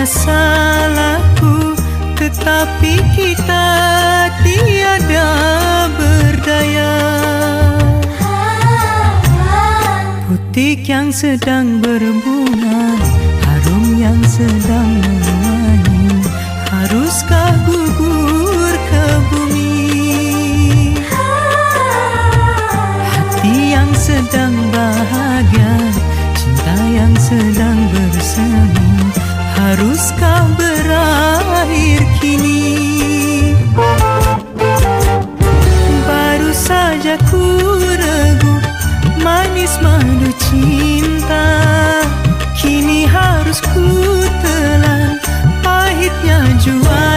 salahku, tetapi kita tiada berdaya. Butik yang sedang berbunga, harum yang sedang mewangi, haruskah gugur ke bumi? Hati yang sedang bahagia, cinta yang sedang bersemi, haruskah berakhir kini? Baru saja ku regu manis madu cinta, kini harus ku telan pahitnya jua.